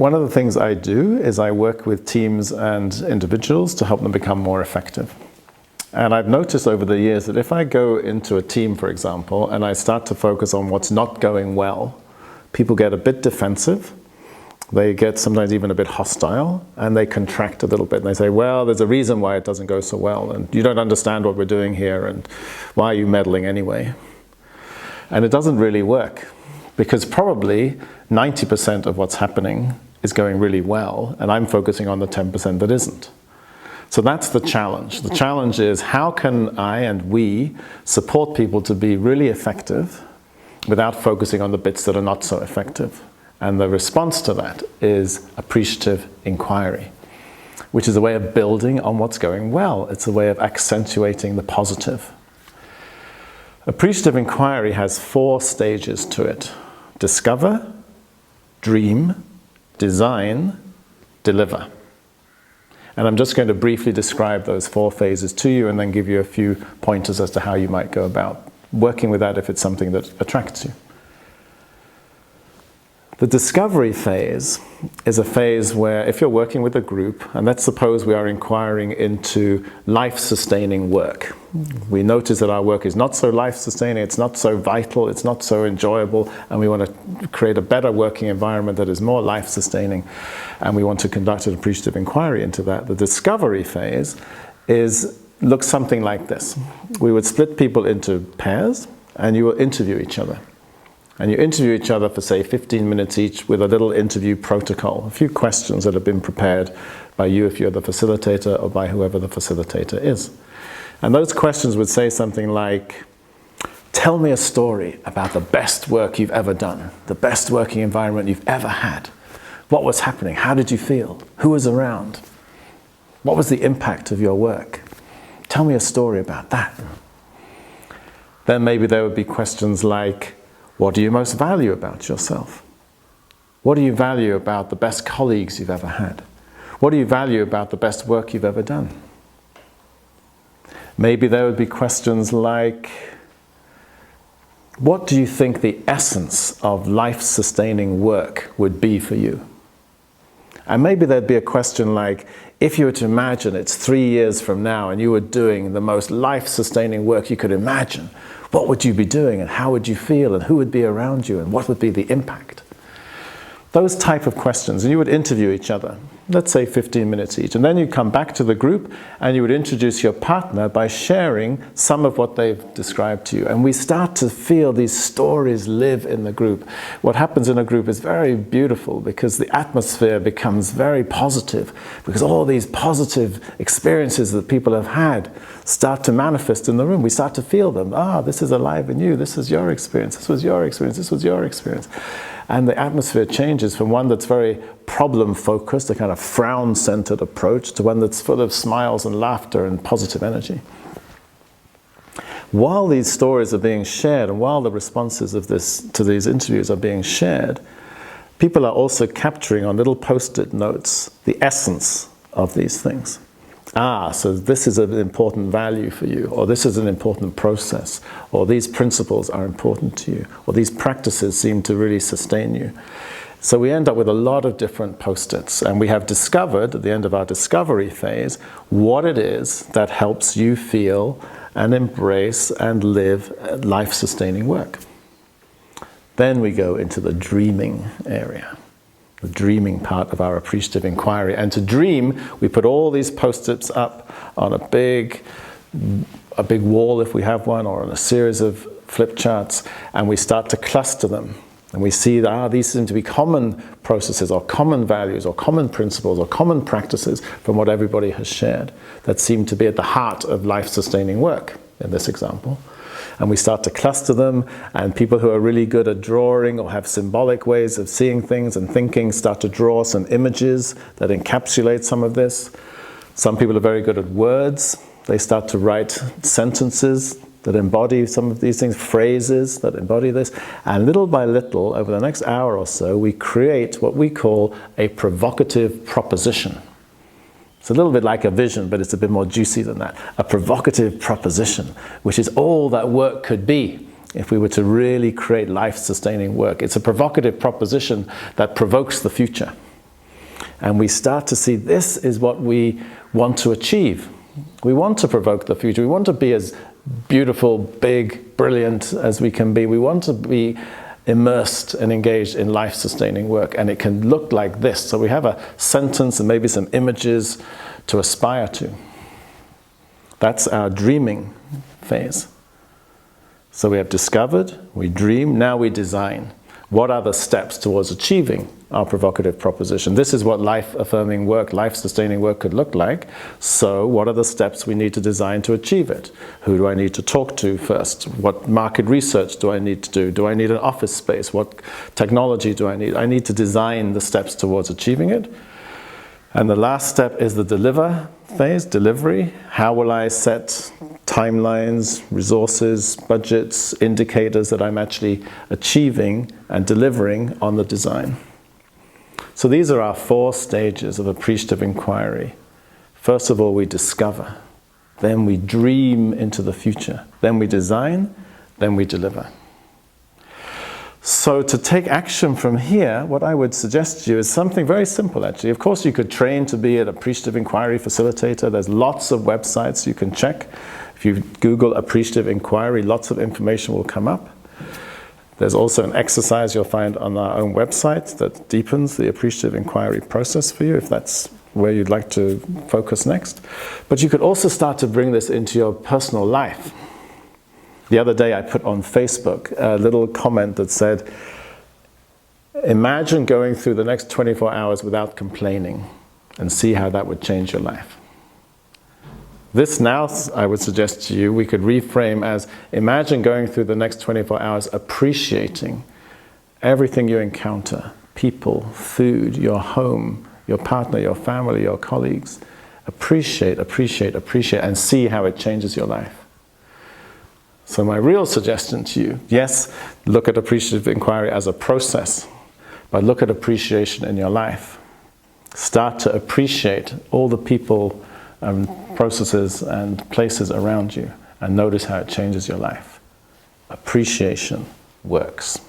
One of the things I do is I work with teams and individuals to help them become more effective. And I've noticed over the years that if I go into a team, for example, and I start to focus on what's not going well, people get a bit defensive, they get sometimes even a bit hostile, and they contract a little bit. And they say, well, there's a reason why it doesn't go so well, and you don't understand what we're doing here, and why are you meddling anyway? And it doesn't really work, because probably 90% of what's happening is going really well, and I'm focusing on the 10% that isn't. So that's the challenge. The challenge is, how can I and we support people to be really effective without focusing on the bits that are not so effective? And the response to that is appreciative inquiry, which is a way of building on what's going well. It's a way of accentuating the positive. Appreciative inquiry has 4 stages to it: discover, dream, design, deliver. And I'm just going to briefly describe those 4 phases to you and then give you a few pointers as to how you might go about working with that if it's something that attracts you. The discovery phase is a phase where, if you're working with a group, and let's suppose we are inquiring into life-sustaining work. We notice that our work is not so life-sustaining, it's not so vital, it's not so enjoyable, and we want to create a better working environment that is more life-sustaining, and we want to conduct an appreciative inquiry into that. The discovery phase looks something like this. We would split people into pairs, and you will interview each other. And you interview each other for, say, 15 minutes each with a little interview protocol, a few questions that have been prepared by you if you're the facilitator, or by whoever the facilitator is. And those questions would say something like, tell me a story about the best work you've ever done, the best working environment you've ever had. What was happening? How did you feel? Who was around? What was the impact of your work? Tell me a story about that. Then maybe there would be questions like, what do you most value about yourself? What do you value about the best colleagues you've ever had? What do you value about the best work you've ever done? Maybe there would be questions like, what do you think the essence of life-sustaining work would be for you? And maybe there'd be a question like, if you were to imagine it's 3 years from now and you were doing the most life-sustaining work you could imagine, what would you be doing, and how would you feel, and who would be around you, and what would be the impact? Those type of questions, and you would interview each other, let's say 15 minutes each, and then you'd come back to the group and you would introduce your partner by sharing some of what they've described to you. And we start to feel these stories live in the group. What happens in a group is very beautiful, because the atmosphere becomes very positive, because all these positive experiences that people have had start to manifest in the room. We start to feel them. This is alive in you, this is your experience, this was your experience, this was your experience. And the atmosphere changes from one that's very problem-focused, a kind of frown-centered approach, to one that's full of smiles and laughter and positive energy. While these stories are being shared, and while the responses to these interviews are being shared, people are also capturing on little post-it notes the essence of these things. So this is an important value for you, or this is an important process, or these principles are important to you, or these practices seem to really sustain you. So we end up with a lot of different post-its, and we have discovered, at the end of our discovery phase, what it is that helps you feel and embrace and live life-sustaining work. Then we go into the dreaming area, the dreaming part of our appreciative inquiry. And to dream, we put all these post-its up on a big wall if we have one, or on a series of flip charts, and we start to cluster them. And we see that these seem to be common processes, or common values, or common principles, or common practices from what everybody has shared that seem to be at the heart of life-sustaining work in this example. And we start to cluster them, and people who are really good at drawing or have symbolic ways of seeing things and thinking start to draw some images that encapsulate some of this. Some people are very good at words. They start to write sentences that embody some of these things, phrases that embody this. And little by little, over the next hour or so, we create what we call a provocative proposition. It's a little bit like a vision, but it's a bit more juicy than that. A provocative proposition, which is all that work could be if we were to really create life-sustaining work. It's a provocative proposition that provokes the future. And we start to see this is what we want to achieve. We want to provoke the future. We want to be as beautiful, big, brilliant as we can be. We want to be immersed and engaged in life-sustaining work, and it can look like this. So we have a sentence and maybe some images to aspire to. That's our dreaming phase. So we have discovered, we dream, now we design. What are the steps towards achieving our provocative proposition? This is what life-affirming work, life-sustaining work could look like. So what are the steps we need to design to achieve it? Who do I need to talk to first? What market research do I need to do? Do I need an office space? What technology do I need? I need to design the steps towards achieving it. And the last step is the deliver phase, delivery. How will I set timelines, resources, budgets, indicators that I'm actually achieving and delivering on the design? So these are our 4 stages of appreciative inquiry. First of all, we discover. Then we dream into the future. Then we design. Then we deliver. So to take action from here, what I would suggest to you is something very simple, actually. Of course, you could train to be an appreciative inquiry facilitator. There's lots of websites you can check. If you Google appreciative inquiry, lots of information will come up. There's also an exercise you'll find on our own website that deepens the appreciative inquiry process for you, if that's where you'd like to focus next. But you could also start to bring this into your personal life. The other day I put on Facebook a little comment that said, imagine going through the next 24 hours without complaining and see how that would change your life. This now, I would suggest to you, we could reframe as, imagine going through the next 24 hours appreciating everything you encounter, people, food, your home, your partner, your family, your colleagues. Appreciate, appreciate, appreciate, and see how it changes your life. So my real suggestion to you, yes, look at appreciative inquiry as a process, but look at appreciation in your life. Start to appreciate all the people and processes and places around you, and notice how it changes your life. Appreciation works.